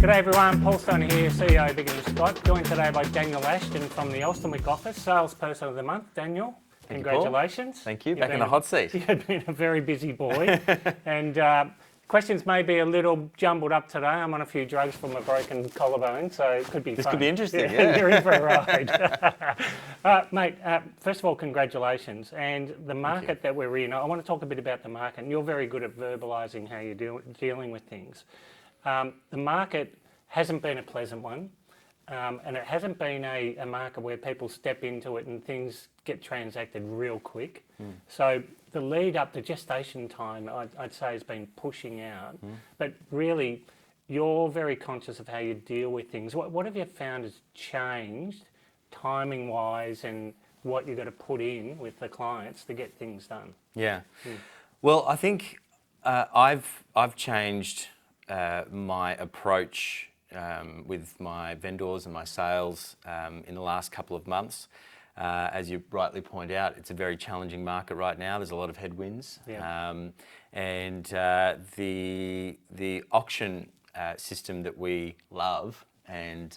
G'day everyone, Paul Stone here, CEO of Big & Scott, joined today by Daniel Ashton from the Alstonwick office, Salesperson of the Month. Daniel, congratulations. Thank you, back in the hot seat. You've been a very busy boy, and questions may be a little jumbled up today. I'm on a few drugs from a broken collarbone, so it could be This fun. could be interesting, yeah. You're in for a ride. Mate, first of all, congratulations. And the market that we're in, I want to talk a bit about the market, and you're very good at verbalising how you're dealing with things. The market hasn't been a pleasant one, and it hasn't been a market where people step into it and things get transacted real quick. So the lead up, the gestation time, I'd say has been pushing out, but really you're very conscious of how you deal with things. What have you found has changed timing wise and what you've got to put in with the clients to get things done? Yeah. Well, I think I've changed my approach with my vendors and my sales in the last couple of months. As you rightly point out, it's a very challenging market right now. There's a lot of headwinds, and the auction system that we love and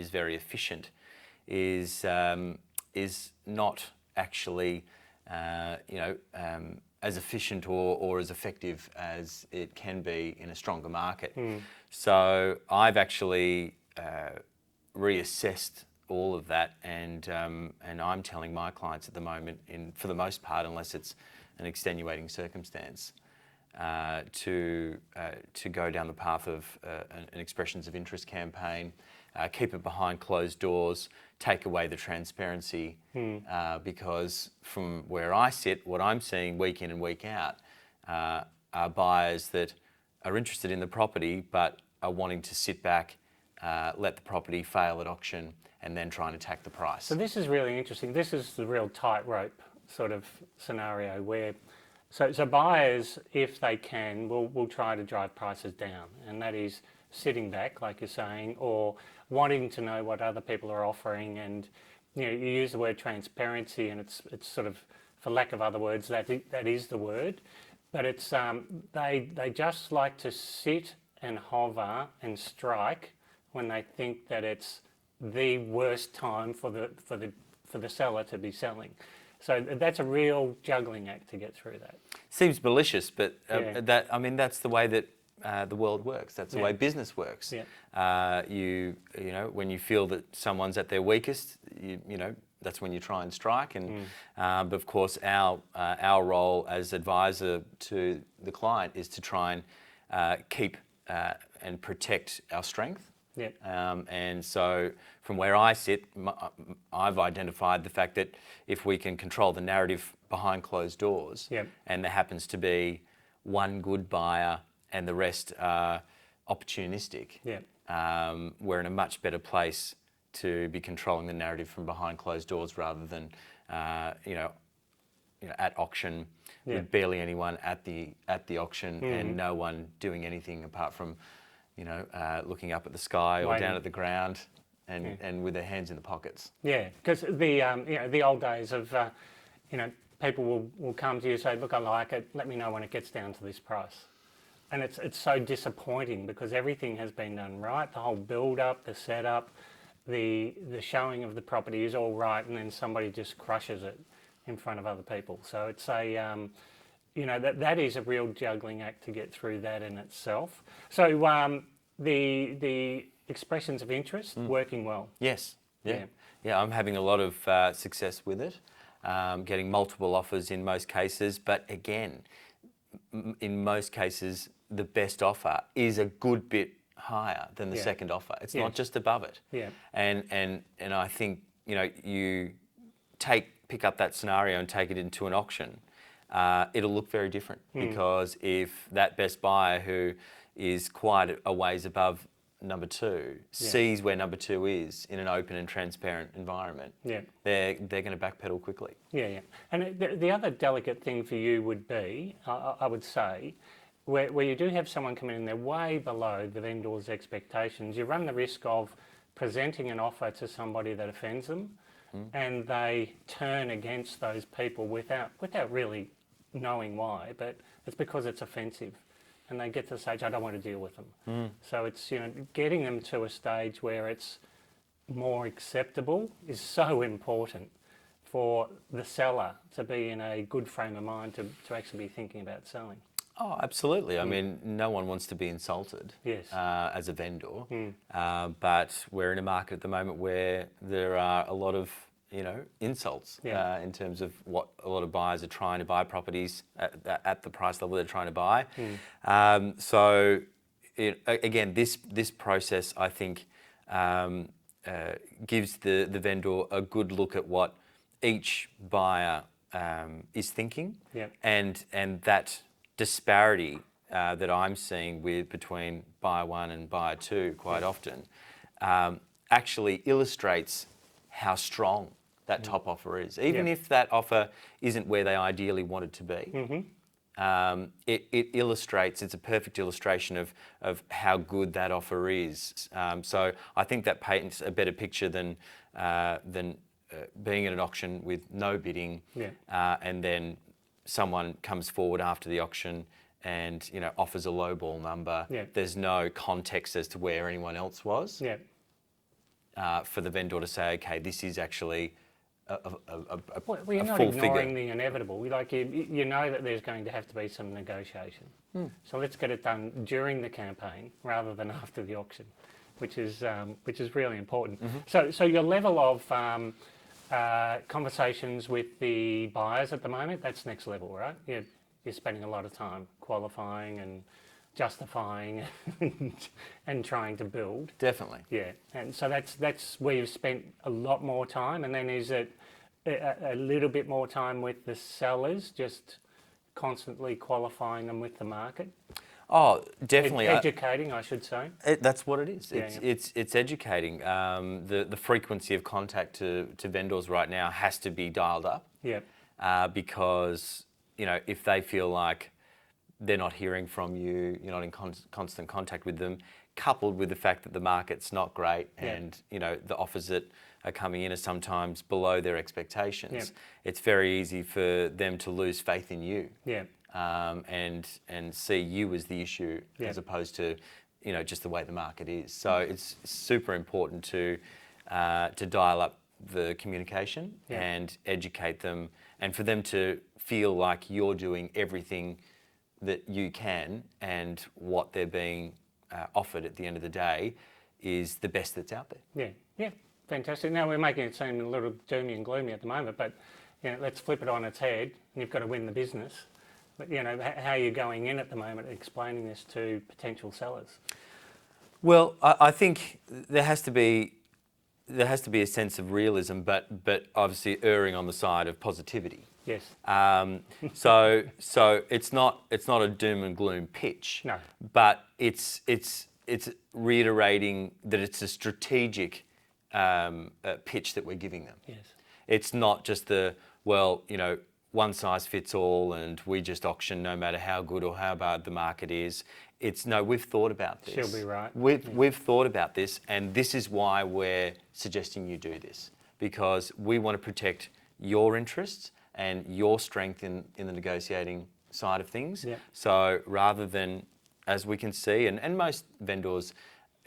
is very efficient is not actually as efficient or as effective as it can be in a stronger market. So I've actually reassessed all of that, and I'm telling my clients at the moment, for the most part, unless it's an extenuating circumstance, to go down the path of an expressions of interest campaign, keep it behind closed doors, take away the transparency, because from where I sit, what I'm seeing week in and week out are buyers that are interested in the property but are wanting to sit back, let the property fail at auction, and then try and attack the price. So this is really interesting. This is the real tightrope sort of scenario where, so buyers, if they can, will try to drive prices down, and that is sitting back, like you're saying, or wanting to know what other people are offering. And you use the word transparency, and it's sort of, for lack of other words, that is the word. But it's they just like to sit and hover and strike when they think that it's the worst time for the seller to be selling. So that's a real juggling act to get through that. Seems malicious, but that's the way that the world works. That's the way business works. When you feel that someone's at their weakest, that's when you try and strike. And but of course, our role as advisor to the client is to try and keep and protect our strength. And so from where I sit, I've identified the fact that if we can control the narrative behind closed doors, and there happens to be one good buyer and the rest are opportunistic, we're in a much better place to be controlling the narrative from behind closed doors rather than at auction with barely anyone at the auction and no one doing anything apart from looking up at the sky or down at the ground and with their hands in the pockets. Yeah, because the old days of people will come to you and say, look, I like it, let me know when it gets down to this price. And it's so disappointing because everything has been done right. The whole build-up, the setup, the showing of the property is all right, and then somebody just crushes it in front of other people. So it's a that is a real juggling act to get through that in itself. So the expressions of interest working well. Yes. Yeah. I'm having a lot of success with it, getting multiple offers in most cases. But again, in most cases, the best offer is a good bit higher than the second offer. It's not just above it. And I think you pick up that scenario and take it into an auction. It'll look very different because if that best buyer who is quite a ways above number two sees where number two is in an open and transparent environment, they're going to backpedal quickly. And the other delicate thing for you would be, I would say, where you do have someone come in and they're way below the vendor's expectations, you run the risk of presenting an offer to somebody that offends them, and they turn against those people without really knowing why, but it's because it's offensive, and they get to the stage, I don't want to deal with them. So it's, getting them to a stage where it's more acceptable is so important for the seller to be in a good frame of mind to actually be thinking about selling. Oh, absolutely. I mean, no one wants to be insulted Yes. as a vendor, but we're in a market at the moment where there are a lot of insults in terms of what a lot of buyers are trying to buy properties at the price level they're trying to buy. So again, this process, I think, gives the vendor a good look at what each buyer is thinking, and that disparity that I'm seeing between buyer one and buyer two quite often actually illustrates how strong that top offer is. Even if that offer isn't where they ideally want it to be, it illustrates, it's a perfect illustration of how good that offer is. So I think that paints a better picture than being at an auction with no bidding, and then someone comes forward after the auction and offers a lowball number. There's no context as to where anyone else was. For the vendor to say, okay, this is actually well, you're not full ignoring figure. the inevitable. Like you know that there's going to have to be some negotiation. So let's get it done during the campaign rather than after the auction, which is really important. So your level of conversations with the buyers at the moment, that's next level, right? You're spending a lot of time qualifying and justifying and trying to build. Definitely. Yeah, and so that's where you've spent a lot more time. And then is it a little bit more time with the sellers, just constantly qualifying them with the market? Oh, definitely. Educating, I should say. That's what it is. It's educating. The frequency of contact to vendors right now has to be dialed up. Because if they feel like they're not hearing from you, you're not in constant contact with them, coupled with the fact that the market's not great and the offers that are coming in are sometimes below their expectations, it's very easy for them to lose faith in you. And see you as the issue as opposed to just the way the market is. So it's super important to dial up the communication and educate them, and for them to feel like you're doing everything that you can, and what they're being offered at the end of the day is the best that's out there. Yeah, fantastic. Now we're making it seem a little doomy and gloomy at the moment, but let's flip it on its head, and you've got to win the business. But how you're going in at the moment, explaining this to potential sellers. Well, I think there has to be a sense of realism, but obviously erring on the side of positivity. Yes. So it's not a doom and gloom pitch. No. But it's reiterating that it's a strategic pitch that we're giving them. Yes. It's not just one size fits all and we just auction no matter how good or how bad the market is. It's no, we've thought about this. She'll be right. We've thought about this, and this is why we're suggesting you do this, because we want to protect your interests and your strength in the negotiating side of things. So rather than, as we can see, and most vendors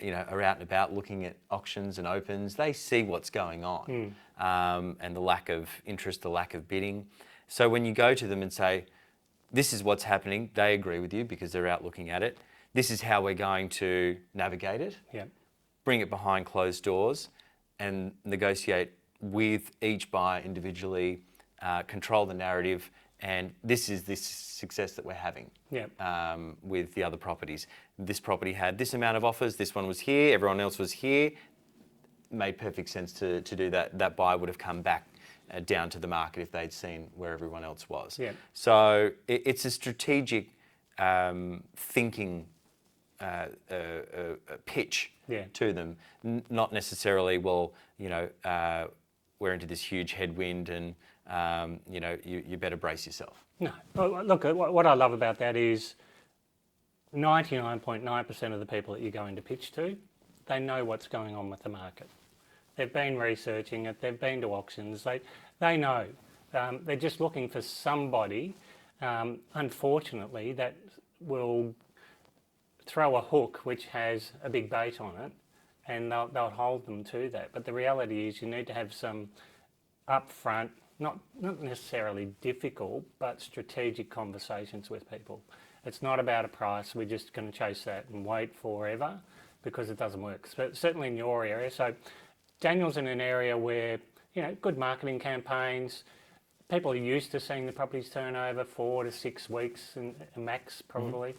are out and about looking at auctions and opens, they see what's going on, and the lack of interest, the lack of bidding. So when you go to them and say, this is what's happening, they agree with you because they're out looking at it. This is how we're going to navigate it. Bring it behind closed doors and negotiate with each buyer individually, control the narrative, and this is this success that we're having with the other properties. This property had this amount of offers, this one was here, everyone else was here. Made perfect sense to do that. That buyer would have come back down to the market if they'd seen where everyone else was. So it's a strategic thinking pitch to them, not necessarily, we're into this huge headwind and you better brace yourself. No, well, look, what I love about that is 99.9% of the people that you're going to pitch to, they know what's going on with the market. They've been researching it. They've been to auctions. They know. They're just looking for somebody, unfortunately, that will throw a hook which has a big bait on it, and they'll hold them to that. But the reality is you need to have some upfront, not necessarily difficult, but strategic conversations with people. It's not about a price. We're just going to chase that and wait forever, because it doesn't work. But certainly in your area. So Daniel's in an area where, good marketing campaigns. People are used to seeing the properties turn over 4 to 6 weeks and max, probably.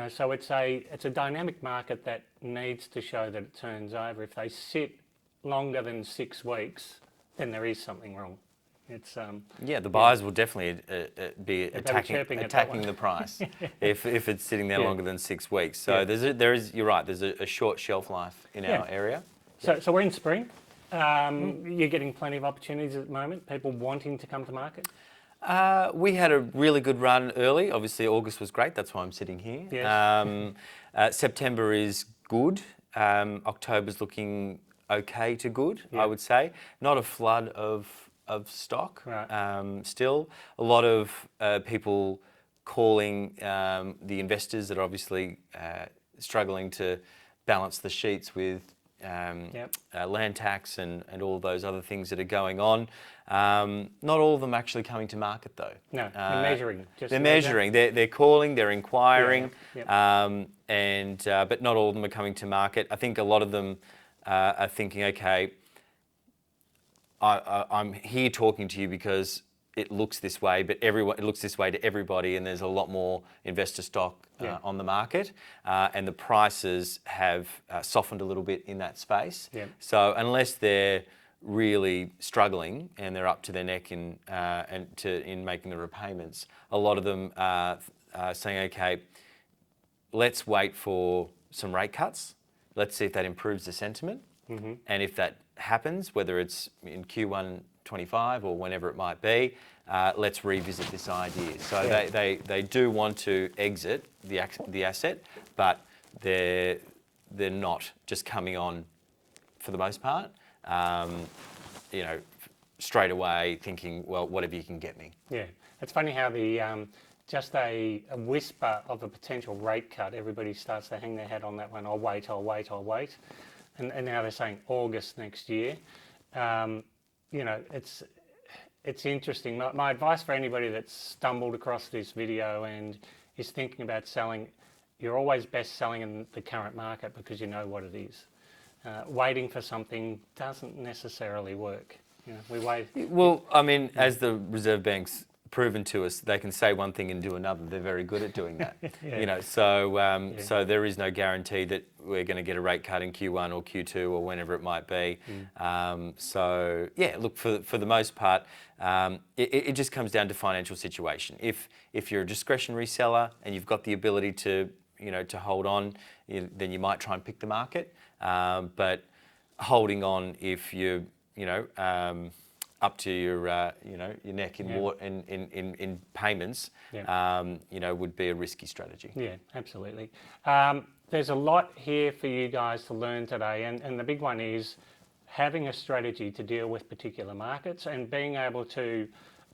So it's a dynamic market that needs to show that it turns over. If they sit longer than 6 weeks, then there is something wrong. It's the buyers will definitely be attacking the price if it's sitting there longer than 6 weeks. So you're right. There's a short shelf life in our area. So we're in spring. You're getting plenty of opportunities at the moment, people wanting to come to market? We had a really good run early. Obviously, August was great. That's why I'm sitting here. Yes. September is good. October's looking okay to good, I would say. Not a flood of stock. Right. Still, a lot of people calling the investors that are obviously struggling to balance the sheets with land tax and all those other things that are going on. Not all of them actually coming to market though. No, they're measuring. They're measuring. They're calling. They're inquiring. Yeah. But not all of them are coming to market. I think a lot of them are thinking, okay, I'm here talking to you because it looks this way, but it looks this way to everybody, and there's a lot more investor stock on the market, and the prices have softened a little bit in that space. Yeah. So unless they're really struggling and they're up to their neck in making the repayments, a lot of them are saying, okay, let's wait for some rate cuts. Let's see if that improves the sentiment, and if that happens, whether it's in Q1 25 or whenever it might be, let's revisit this idea. So they do want to exit the asset, but they're not just coming on for the most part, straight away thinking, well, whatever you can get me. Yeah, it's funny how the just a whisper of a potential rate cut, everybody starts to hang their head on that one. I'll wait. And now they're saying August next year. It's interesting. My advice for anybody that's stumbled across this video and is thinking about selling, you're always best selling in the current market because you know what it is. Waiting for something doesn't necessarily work. We wait. Well, I mean, as the Reserve Bank's proven to us, they can say one thing and do another. They're very good at doing that. So there is no guarantee that we're going to get a rate cut in Q1 or Q2 or whenever it might be. Look, for the most part, it just comes down to financial situation. If you're a discretionary seller and you've got the ability to hold on, then you might try and pick the market. But holding on if you're up to your neck in payments, would be a risky strategy. Yeah, absolutely. There's a lot here for you guys to learn today, and the big one is having a strategy to deal with particular markets and being able to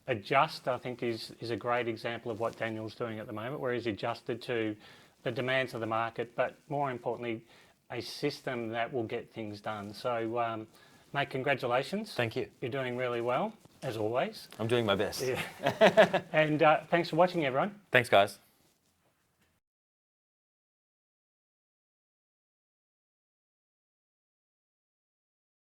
adjust. I think is a great example of what Daniel's doing at the moment, where he's adjusted to the demands of the market, but more importantly, a system that will get things done. So, mate, congratulations. Thank you. You're doing really well, as always. I'm doing my best. Yeah. And thanks for watching, everyone. Thanks, guys.